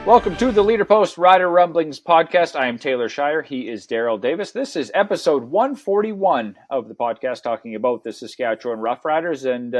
Welcome to the Leader Post Rider Rumblings podcast. I am Taylor Shire. He is Darrell Davis. This is episode 141 of the podcast, talking about the Saskatchewan Roughriders. And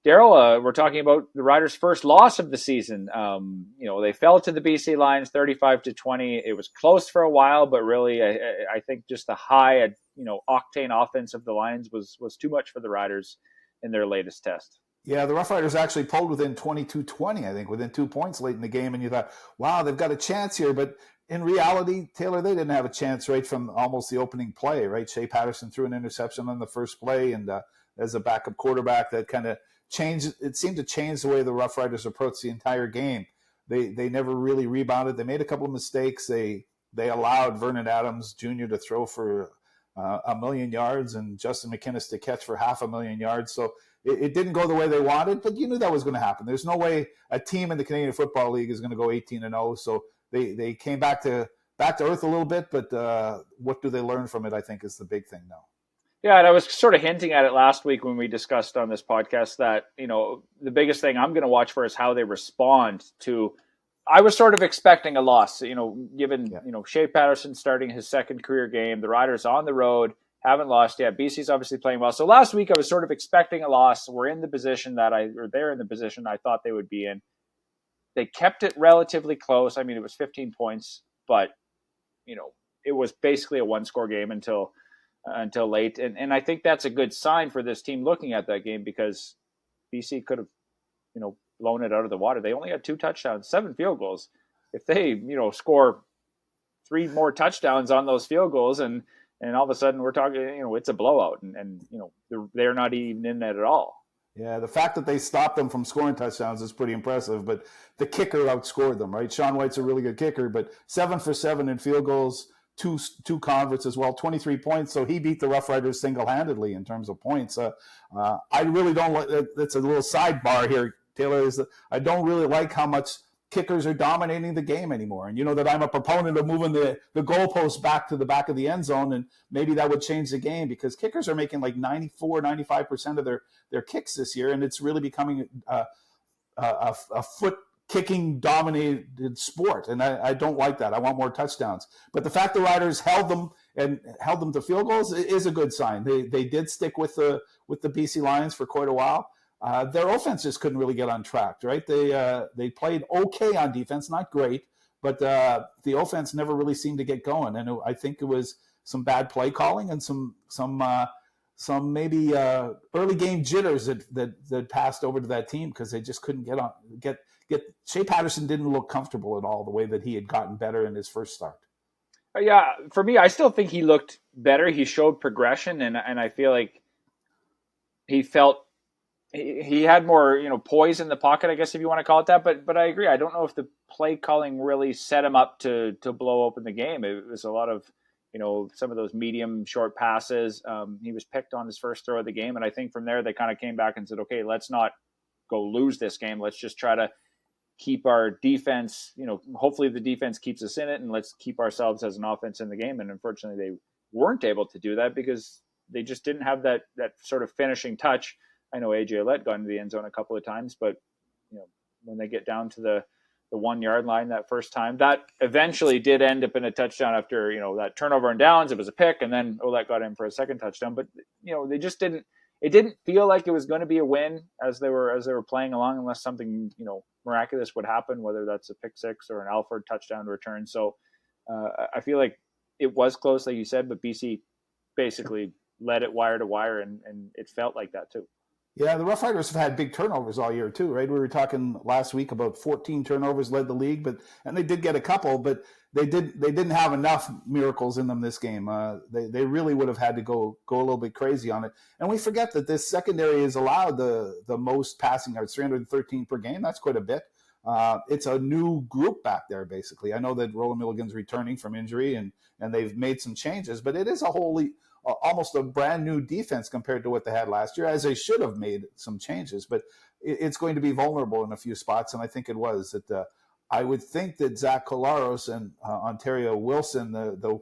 Darrell, we're talking about the Riders' first loss of the season. They fell to the BC Lions 35-20. It was close for a while, but really, I think just the high, octane offense of the Lions was too much for the Riders in their latest test. Yeah, the Roughriders actually pulled within 22-20, I think, within 2 points late in the game. And you thought, wow, they've got a chance here. But in reality, Taylor, they didn't have a chance right from almost the opening play, right? Shea Patterson threw an interception on the first play. And as a backup quarterback, that kind of changed. It seemed to change the way the Roughriders approached the entire game. They never really rebounded. They made a couple of mistakes. They allowed Vernon Adams Jr. to throw for 1,000,000 yards and Justin McKinnis to catch for 500,000 yards. So it didn't go the way they wanted, but you knew that was going to happen. There's no way a team in the Canadian Football League is going to go 18-0. So they came back to earth a little bit, but what do they learn from it, I think, is the big thing now. Yeah, and I was sort of hinting at it last week when we discussed on this podcast that, the biggest thing I'm going to watch for is how they respond to. I was sort of expecting a loss, given, Shea Patterson starting his second career game, the Riders on the road, haven't lost yet. BC's obviously playing well. So last week I was sort of expecting a loss. They're in the position I thought they would be in. They kept it relatively close. I mean, it was 15 points, but it was basically a one-score game until late. And I think that's a good sign for this team looking at that game, because BC could have, blown it out of the water. They only had 2 touchdowns, 7 field goals. If they, score 3 more touchdowns on those field goals and all of a sudden we're talking, it's a blowout and they're not even in it at all. Yeah, the fact that they stopped them from scoring touchdowns is pretty impressive, but the kicker outscored them, right? Shaun White's a really good kicker, but 7 for 7 in field goals, two converts as well, 23 points. So he beat the Roughriders single-handedly in terms of points. I really don't like, that's a little sidebar here, Taylor, is that I don't really like how much kickers are dominating the game anymore. And you know that I'm a proponent of moving the goalposts back to the back of the end zone, and maybe that would change the game, because kickers are making like 95% of their kicks this year, and it's really becoming a foot kicking dominated sport. And I don't like that. I want more touchdowns. But the fact the Riders held them to field goals is a good sign. They did stick with the BC Lions for quite a while. Their offense just couldn't really get on track, right? They played okay on defense, not great, but the offense never really seemed to get going. And I think it was some bad play calling and some maybe early game jitters that passed over to that team, because they just couldn't get. Shea Patterson didn't look comfortable at all the way that he had gotten better in his first start. Yeah, for me, I still think he looked better. He showed progression, and I feel like he felt. He had more, poise in the pocket, I guess, if you want to call it that. But I agree. I don't know if the play calling really set him up to blow open the game. It was a lot of, some of those medium short passes. He was picked on his first throw of the game. And I think from there, they kind of came back and said, okay, let's not go lose this game. Let's just try to keep our defense, hopefully the defense keeps us in it, and let's keep ourselves as an offense in the game. And unfortunately, they weren't able to do that because they just didn't have that sort of finishing touch. I know A.J. Otte got into the end zone a couple of times, but when they get down to the 1 yard line that first time, that eventually did end up in a touchdown after that turnover and downs. It was a pick, and then Otte got in for a second touchdown. But they just didn't. It didn't feel like it was going to be a win as they were playing along, unless something miraculous would happen, whether that's a pick six or an Alford touchdown return. So I feel like it was close, like you said, but BC basically led it wire to wire, and it felt like that too. Yeah, the Roughriders have had big turnovers all year too, right? We were talking last week about 14 turnovers led the league, and they did get a couple, but they didn't have enough miracles in them this game. They really would have had to go a little bit crazy on it. And we forget that this secondary is allowed the most passing yards, 313 per game. That's quite a bit. It's a new group back there, basically. I know that Roland Milligan's returning from injury, and they've made some changes, but it is almost a brand new defense compared to what they had last year, as they should have made some changes. But it's going to be vulnerable in a few spots, and I think it was. That I would think that Zach Collaros and Ontario Wilson, the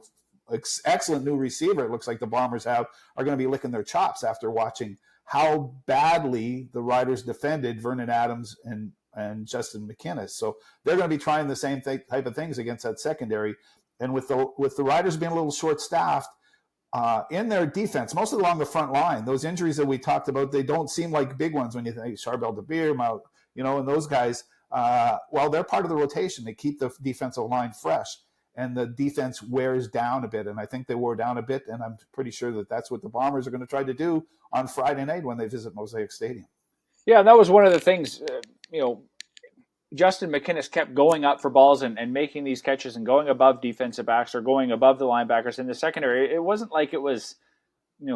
excellent new receiver it looks like the Bombers have, are going to be licking their chops after watching how badly the Riders defended Vernon Adams and and Justin McKinnis. So they're going to be trying the same type of things against that secondary. And with the Riders being a little short-staffed, in their defense, mostly along the front line, those injuries that we talked about, they don't seem like big ones when you think Charbel DeBeer, and those guys. Well, they're part of the rotation. They keep the defensive line fresh, and the defense wears down a bit. And I think they wore down a bit, and I'm pretty sure that that's what the Bombers are going to try to do on Friday night when they visit Mosaic Stadium. Yeah, that was one of the things, Justin McKinnis kept going up for balls and making these catches and going above defensive backs or going above the linebackers in the secondary. It wasn't like it was,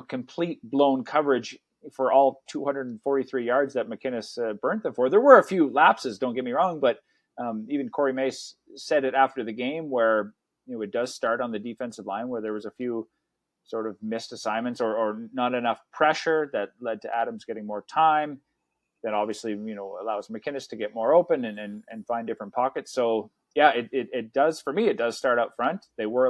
complete blown coverage for all 243 yards that McKinnis burnt them for. There were a few lapses, don't get me wrong, but even Corey Mace said it after the game where, it does start on the defensive line where there was a few sort of missed assignments or not enough pressure that led to Adams getting more time. That obviously, allows McKinnis to get more open and find different pockets. So yeah, it does, for me, it does start up front. They were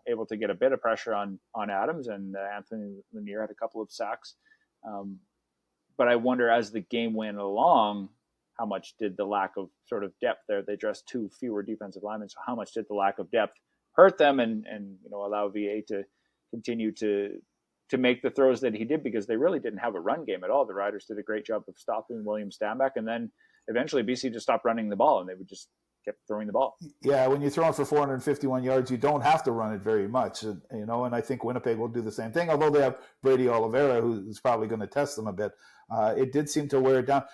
able to get a bit of pressure on Adams, and Anthony Lanier had a couple of sacks. But I wonder as the game went along, how much did the lack of sort of depth there? They dressed 2 fewer defensive linemen. So how much did the lack of depth hurt them and allow VA to continue to make the throws that he did, because they really didn't have a run game at all. The Riders did a great job of stopping William Stanback, and then eventually BC just stopped running the ball, and they would just kept throwing the ball. Yeah, when you throw it for 451 yards, you don't have to run it very much, and I think Winnipeg will do the same thing, although they have Brady Oliveira, who's probably going to test them a bit. It did seem to wear it down.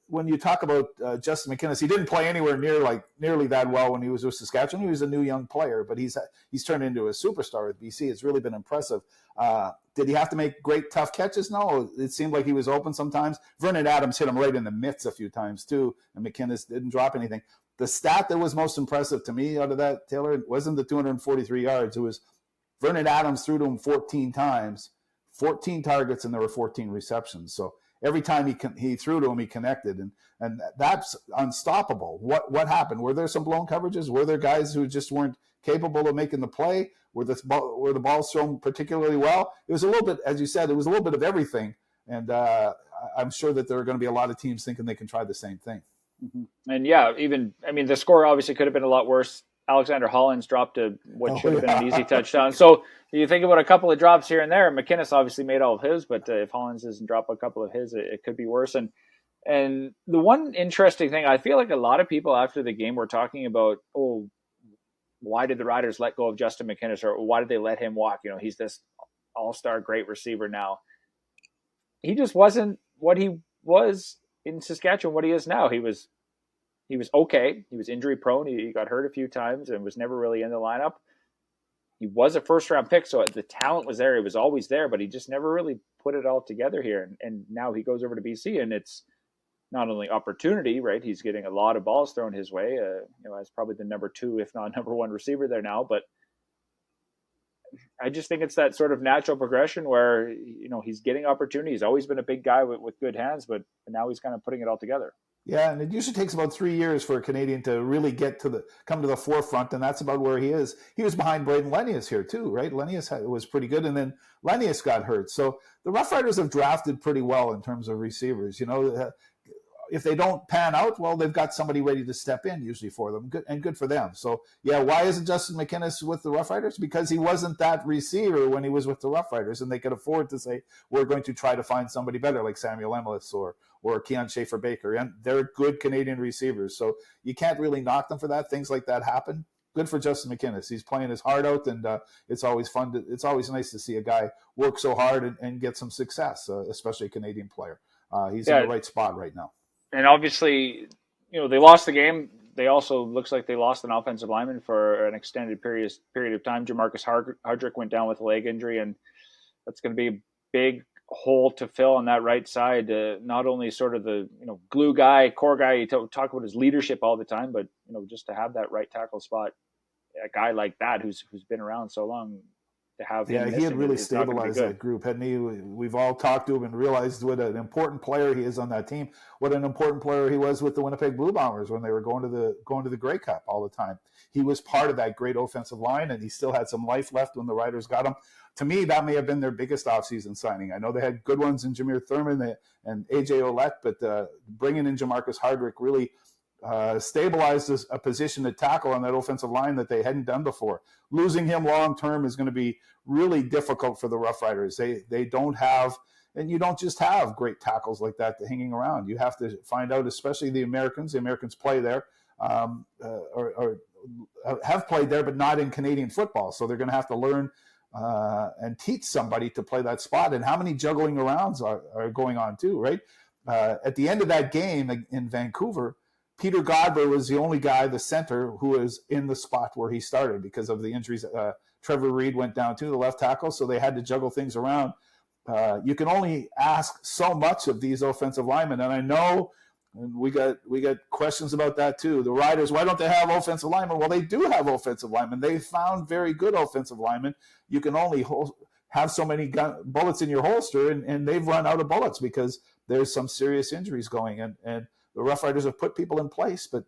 When you talk about Justin McKinnis, he didn't play anywhere nearly that well when he was with Saskatchewan. He was a new young player, but he's turned into a superstar with BC. It's really been impressive. Did he have to make great, tough catches? No. It seemed like he was open sometimes. Vernon Adams hit him right in the mitts a few times, too, and McKinnis didn't drop anything. The stat that was most impressive to me out of that, Taylor, it wasn't the 243 yards. It was Vernon Adams threw to him 14 times, 14 targets, and there were 14 receptions. So every time he threw to him, he connected, and that's unstoppable. What happened? Were there some blown coverages? Were there guys who just weren't capable of making the play? Were the balls thrown particularly well? It was a little bit, as you said, it was a little bit of everything, and I'm sure that there are going to be a lot of teams thinking they can try the same thing. Mm-hmm. And yeah, the score obviously could have been a lot worse. Alexander Hollins dropped what should have been an easy touchdown. So you think about a couple of drops here and there. McKinnis obviously made all of his, but if Hollins doesn't drop a couple of his, it could be worse. And the one interesting thing, I feel like a lot of people after the game were talking about, why did the Riders let go of Justin McKinnis, or why did they let him walk? He's this all-star great receiver now. He just wasn't what he was in Saskatchewan, what he is now. He was okay. He was injury prone. He got hurt a few times and was never really in the lineup. He was a first-round pick, so the talent was there. He was always there, but he just never really put it all together here. And now he goes over to BC, and it's not only opportunity, right? He's getting a lot of balls thrown his way. As probably the number 2, if not number 1 receiver there now. But I just think it's that sort of natural progression where, he's getting opportunity. He's always been a big guy with good hands, but now he's kind of putting it all together. Yeah, and it usually takes about 3 years for a Canadian to really come to the forefront, and that's about where he is. He was behind Braden Lenius here too, right? Lenius was pretty good, and then Lenius got hurt. So the Roughriders have drafted pretty well in terms of receivers. If they don't pan out, well, they've got somebody ready to step in usually for them, good for them. So, yeah, why isn't Justin McKinnis with the Roughriders? Because he wasn't that receiver when he was with the Roughriders, and they could afford to say, we're going to try to find somebody better like Samuel Emilus or Keon Schaefer-Baker. And they're good Canadian receivers, so you can't really knock them for that. Things like that happen. Good for Justin McKinnis. He's playing his heart out, and it's always fun. It's always nice to see a guy work so hard and get some success, especially a Canadian player. He's in the right spot right now. And obviously, they lost the game. They also looks like they lost an offensive lineman for an extended period of time. Jamarcus Hardrick went down with a leg injury, and that's going to be a big hole to fill on that right side. Not only sort of the glue guy, core guy, you talk about his leadership all the time, but just to have that right tackle spot, a guy like that who's been around so long, I to have him Yeah, he had missing really is not going to be stabilized good. that group, hadn't he? We've all talked to him and realized what an important player he is on that team. What an important player he was with the Winnipeg Blue Bombers when they were going to the Grey Cup all the time. He was part of that great offensive line, and he still had some life left when the Riders got him. To me, that may have been their biggest offseason signing. I know they had good ones in Jameer Thurman and AJ Otte, but bringing in Jamarcus Hardrick really stabilized a position to tackle on that offensive line that they hadn't done before. Losing him long term is going to be really difficult for the Roughriders. They don't have, and you don't just have great tackles like that hanging around. You have to find out, especially the Americans. The Americans play there, or have played there, but not in Canadian football. So they're going to have to learn and teach somebody to play that spot. And how many juggling arounds are going on too, right? At the end of that game in Vancouver, Peter Godber was the only guy, the center, who was in the spot where he started because of the injuries. Trevor Reed went down too, the left tackle, so they had to juggle things around. You can only ask so much of these offensive linemen, and I know we got questions about that too. The Riders, why don't they have offensive linemen? Well, they do have offensive linemen. They found very good offensive linemen. You can only have so many bullets in your holster, and they've run out of bullets because there's some serious injuries going, and the Roughriders have put people in place, but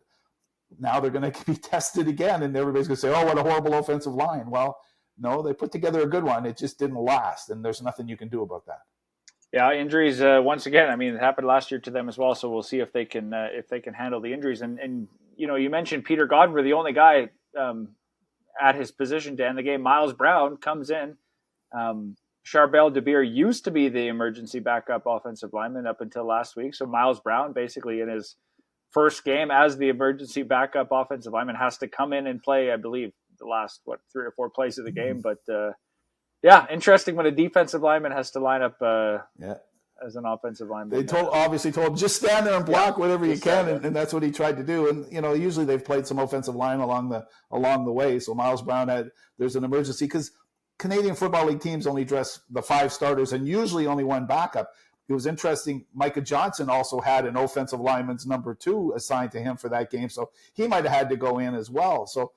now they're going to be tested again, and everybody's going to say, oh, what a horrible offensive line. Well, no, they put together a good one. It just didn't last, and there's nothing you can do about that. Yeah, injuries, once again, I mean, it happened last year to them as well, so we'll see if they can handle the injuries. And you know, you mentioned Peter Godber, the only guy at his position to end the game. Miles Brown comes in. Charbel DeBeer used to be the emergency backup offensive lineman up until last week. So Miles Brown, basically in his first game as the emergency backup offensive lineman, has to come in and play, I believe, the last, 3 or 4 plays of the game. But yeah, interesting when a defensive lineman has to line up as an offensive lineman. They obviously told him, just stand there and block whatever you can, and that's what he tried to do. And, you know, usually they've played some offensive line along the way. So Miles Brown there's an emergency because Canadian Football League teams only dress the 5 starters and usually only one backup. It was interesting. Micah Johnson also had an offensive lineman's number 2 assigned to him for that game. So he might have had to go in as well. So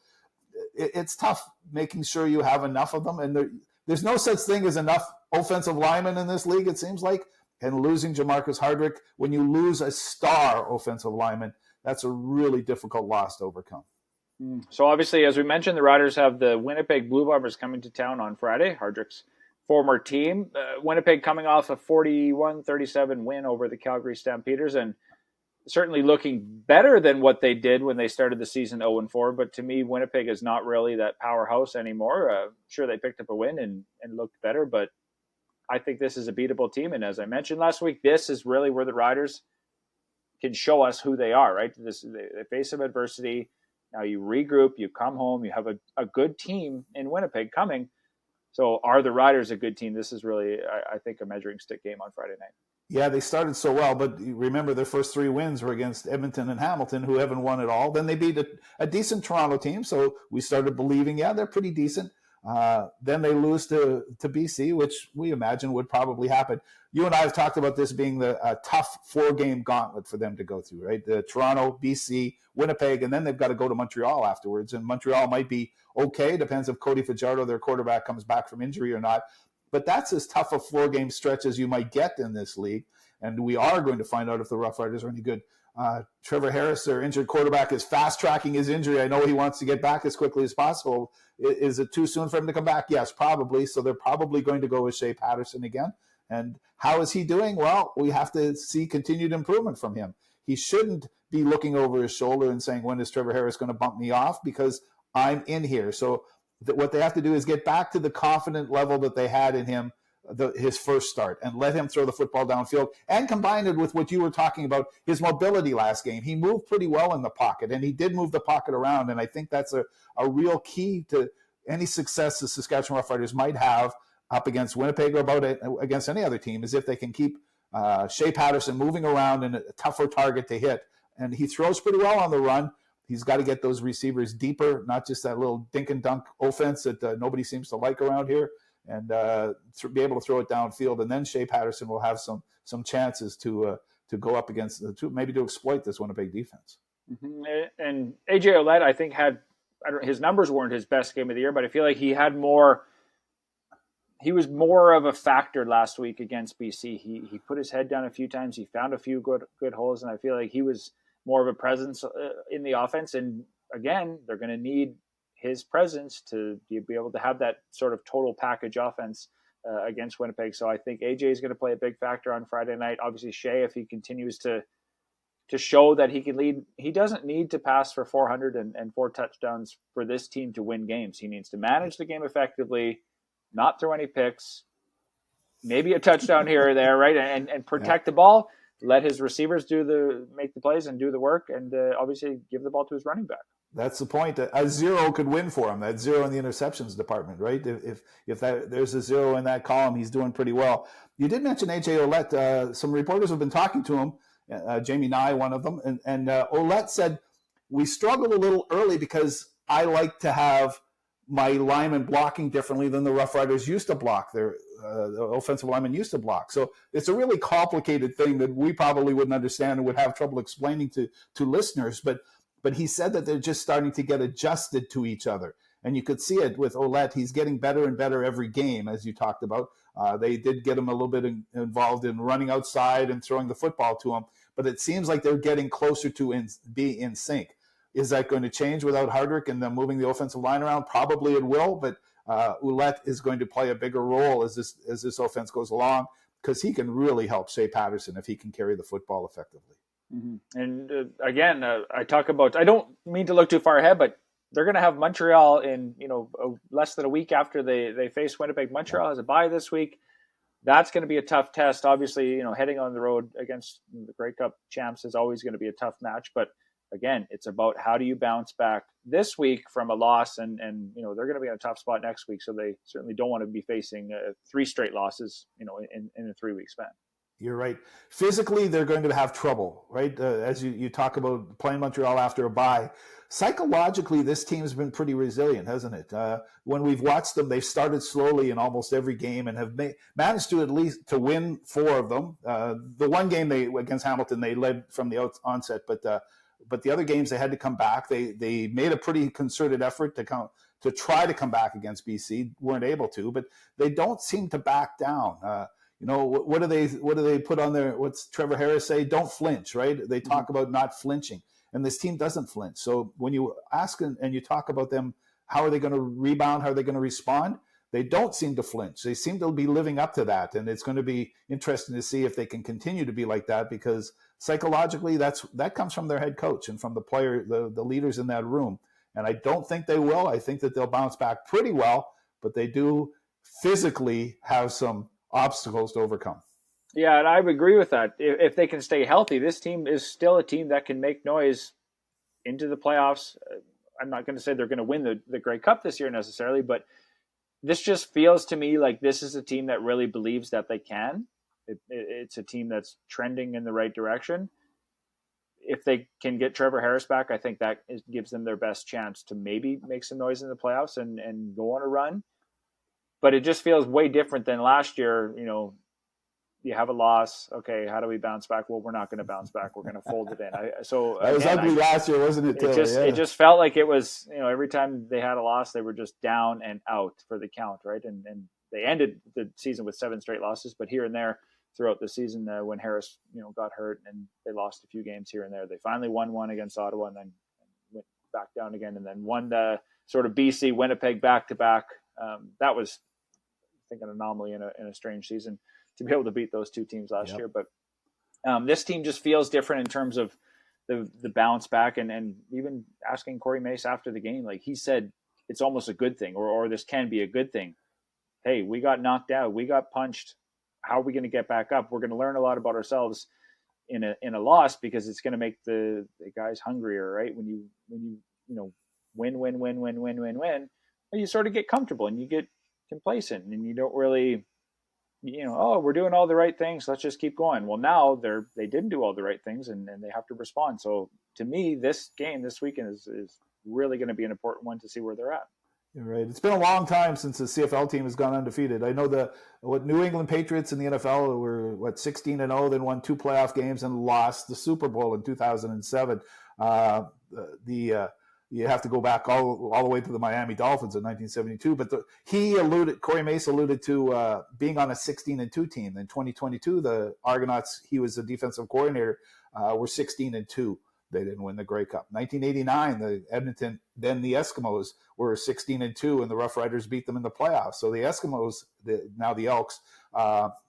it's tough making sure you have enough of them. And there's no such thing as enough offensive linemen in this league, it seems like. And losing Jamarcus Hardrick, when you lose a star offensive lineman, that's a really difficult loss to overcome. So obviously, as we mentioned, the Riders have the Winnipeg Blue Bombers coming to town on Friday, Hardrick's former team. Winnipeg coming off a 41-37 win over the Calgary Stampeders, and certainly looking better than what they did when they started the season 0-4. But to me, Winnipeg is not really that powerhouse anymore. Sure, they picked up a win and looked better, but I think this is a beatable team. And as I mentioned last week, this is really where the Riders can show us who they are, right? They face some adversity. Now you regroup, you come home, you have a good team in Winnipeg coming. So are the Riders a good team? This is really, I think, a measuring stick game on Friday night. Yeah, they started so well, but remember their first 3 wins were against Edmonton and Hamilton, who haven't won at all. Then they beat a decent Toronto team, so we started believing, yeah, they're pretty decent. Then they lose to BC, which we imagine would probably happen. You and I have talked about this being a tough 4-game gauntlet for them to go through, right? The Toronto, BC, Winnipeg, and then they've got to go to Montreal afterwards. And Montreal might be okay. Depends if Cody Fajardo, their quarterback, comes back from injury or not. But that's as tough a 4-game stretch as you might get in this league. And we are going to find out if the Roughriders are any good. Trevor Harris, their injured quarterback, is fast-tracking his injury. I know he wants to get back as quickly as possible. Is it too soon for him to come back? Yes, probably. So they're probably going to go with Shea Patterson again. And how is he doing? Well, we have to see continued improvement from him. He shouldn't be looking over his shoulder and saying, when is Trevor Harris going to bump me off? Because I'm in here. So what they have to do is get back to the confident level that they had in him his first start and let him throw the football downfield and combine it with what you were talking about, his mobility last game. He moved pretty well in the pocket, and he did move the pocket around, and I think that's a real key to any success the Saskatchewan Roughriders might have up against Winnipeg or against any other team is if they can keep Shea Patterson moving around and a tougher target to hit. And he throws pretty well on the run. He's got to get those receivers deeper, not just that little dink and dunk offense that nobody seems to like around here, and be able to throw it downfield. And then Shea Patterson will have some chances to go up against, maybe to exploit this Winnipeg defense. Mm-hmm. And AJ Otte, I think, his numbers weren't his best game of the year, but I feel like he had more he was more of a factor last week against BC. He put his head down a few times. He found a few good holes, and I feel like he was more of a presence in the offense. And again, they're going to need his presence to be able to have that sort of total package offense against Winnipeg. So I think AJ is going to play a big factor on Friday night. Obviously, Shea, if he continues to show that he can lead, he doesn't need to pass for 400 and 4 touchdowns for this team to win games. He needs to manage the game effectively, not throw any picks, maybe a touchdown here or there, right? And protect the ball. Let his receivers make the plays and do the work, and obviously give the ball to his running back. That's the point. A zero could win for him. That zero in the interceptions department, right? If there's a zero in that column, he's doing pretty well. You did mention AJ Otte. Some reporters have been talking to him. Jamie Nye, one of them, and Otte said, we struggled a little early because I like to have my linemen blocking differently than the Roughriders used to block. The offensive linemen used to block. So it's a really complicated thing that we probably wouldn't understand and would have trouble explaining to listeners. But he said that they're just starting to get adjusted to each other. And you could see it with Otte. He's getting better and better every game, as you talked about. They did get him a little bit involved in running outside and throwing the football to him. But it seems like they're getting closer to be in sync. Is that going to change without Hardrick and them moving the offensive line around? Probably it will, but Otte is going to play a bigger role as this offense goes along, because he can really help Shea Patterson if he can carry the football effectively. Mm-hmm. And again, I don't mean to look too far ahead, but they're going to have Montreal in less than a week after they face Winnipeg. Montreal has a bye this week. That's going to be a tough test. Obviously, heading on the road against the Grey Cup champs is always going to be a tough match, but again, it's about how do you bounce back this week from a loss, and they're going to be in a tough spot next week, so they certainly don't want to be facing 3 straight losses, in a 3-week span. You're right. Physically, they're going to have trouble, right? As you talk about playing Montreal after a bye. Psychologically, this team's been pretty resilient, hasn't it? When we've watched them, they've started slowly in almost every game and have managed to at least to win 4 of them. The one game against Hamilton, they led from the onset, but the other games they had to come back. They made a pretty concerted effort to try to come back against BC. Weren't able to, but they don't seem to back down. What do they put on there? What's Trevor Harris say? Don't flinch, right? They talk about not flinching, and this team doesn't flinch. So when you ask and you talk about them, how are they going to rebound? How are they going to respond? They don't seem to flinch. They seem to be living up to that, and it's going to be interesting to see if they can continue to be like that, because psychologically that comes from their head coach and from the player, the leaders in that room. And I don't think they will. I think that they'll bounce back pretty well, but they do physically have some obstacles to overcome. Yeah, and I would agree with that. If they can stay healthy, this team is still a team that can make noise into the playoffs. I'm not going to say they're going to win the Grey Cup this year necessarily, but this just feels to me like this is a team that really believes that they can. It's a team that's trending in the right direction. If they can get Trevor Harris back, I think that gives them their best chance to maybe make some noise in the playoffs and go on a run. But it just feels way different than last year. You have a loss. Okay, how do we bounce back? Well, we're not going to bounce back. We're going to fold it in. That was ugly last year, wasn't it? It just felt like it was, every time they had a loss, they were just down and out for the count, right? And they ended the season with 7 straight losses, but here and there throughout the season, when Harris, got hurt and they lost a few games here and there, they finally won one against Ottawa and then went back down again, and then won the sort of BC Winnipeg back to back. That was, I think, an anomaly in a strange season to be able to beat those 2 teams last year. But this team just feels different in terms of the bounce back, and even asking Corey Mace after the game, like he said, it's almost a good thing, or this can be a good thing. Hey, we got knocked out. We got punched. How are we going to get back up? We're going to learn a lot about ourselves in a loss, because it's going to make the guys hungrier, right? When you win, you sort of get comfortable and you get complacent and you don't really, we're doing all the right things, let's just keep going. Well, now they didn't do all the right things, and they have to respond. So to me, this game this weekend is really going to be an important one to see where they're at. You're right. It's been a long time since the CFL team has gone undefeated. I know what New England Patriots in the NFL were 16-0, then won 2 playoff games and lost the Super Bowl in 2007. you have to go back all the way to the Miami Dolphins in 1972. But Corey Mace alluded to being on a 16-2 team. In 2022, the Argonauts, he was the defensive coordinator, were 16-2. They didn't win the Grey Cup. 1989, the Edmonton, then the Eskimos, were 16-2, and the Roughriders beat them in the playoffs. So the Eskimos, now the Elks,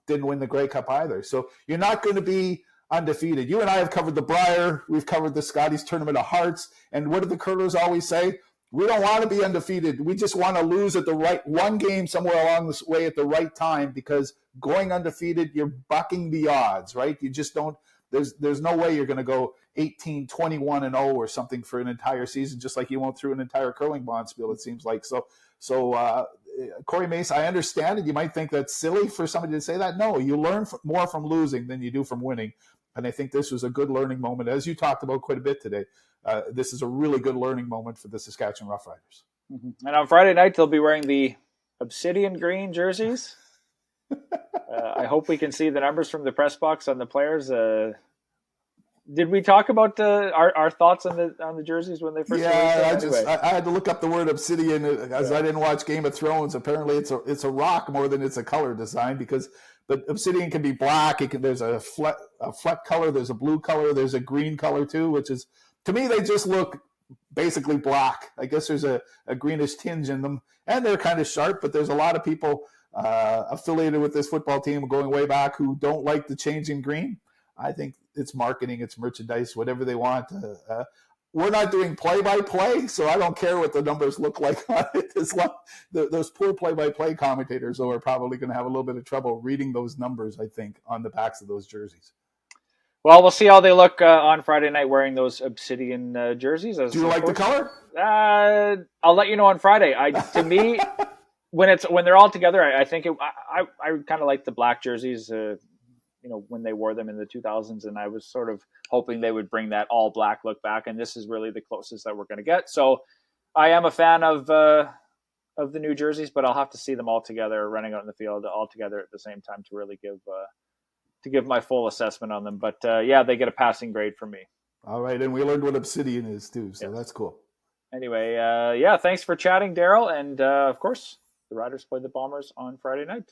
didn't win the Grey Cup either. So you're not going to be undefeated. You and I have covered the Brier. We've covered the Scotties Tournament of Hearts. And what do the curlers always say? We don't want to be undefeated. We just want to lose at the right one game somewhere along this way at the right time, because going undefeated, you're bucking the odds, right? You just don't. There's no way you're going to go 18, 21-0 or something for an entire season, just like you went through an entire curling bonspiel, it seems like. So Corey Mace, I understand it. You might think that's silly for somebody to say that. No, you learn more from losing than you do from winning. And I think this was a good learning moment, as you talked about quite a bit today. This is a really good learning moment for the Saskatchewan Roughriders. Mm-hmm. And on Friday night, they'll be wearing the Obsidian green jerseys. I hope we can see the numbers from the press box on the players. Did we talk about our thoughts on the jerseys when they first released them? I had to look up the word Obsidian as I didn't watch Game of Thrones. Apparently, it's a rock more than it's a color design, because the Obsidian can be black. There's a fleck color. There's a blue color. There's a green color too, which is, to me, they just look basically black. I guess there's a greenish tinge in them, and they're kind of sharp. But there's a lot of people affiliated with this football team going way back who don't like the change in green. I think it's marketing, it's merchandise, whatever they want. We're not doing play-by-play, so I don't care what the numbers look like on it. Those poor play-by-play commentators, though, are probably going to have a little bit of trouble reading those numbers, I think, on the backs of those jerseys. Well, we'll see how they look on Friday night wearing those Obsidian jerseys. Do you like the color? I'll let you know on Friday. To me, when they're all together, I think I kind of like the black jerseys. When they wore them in the 2000s, and I was sort of hoping they would bring that all black look back, and this is really the closest that we're going to get. So I am a fan of the new jerseys, but I'll have to see them all together, running out in the field all together at the same time to really give my full assessment on them. But they get a passing grade from me. All right, and we learned what Obsidian is too, so That's cool. Anyway, thanks for chatting, Darrell, and of course, the Riders play the Bombers on Friday night.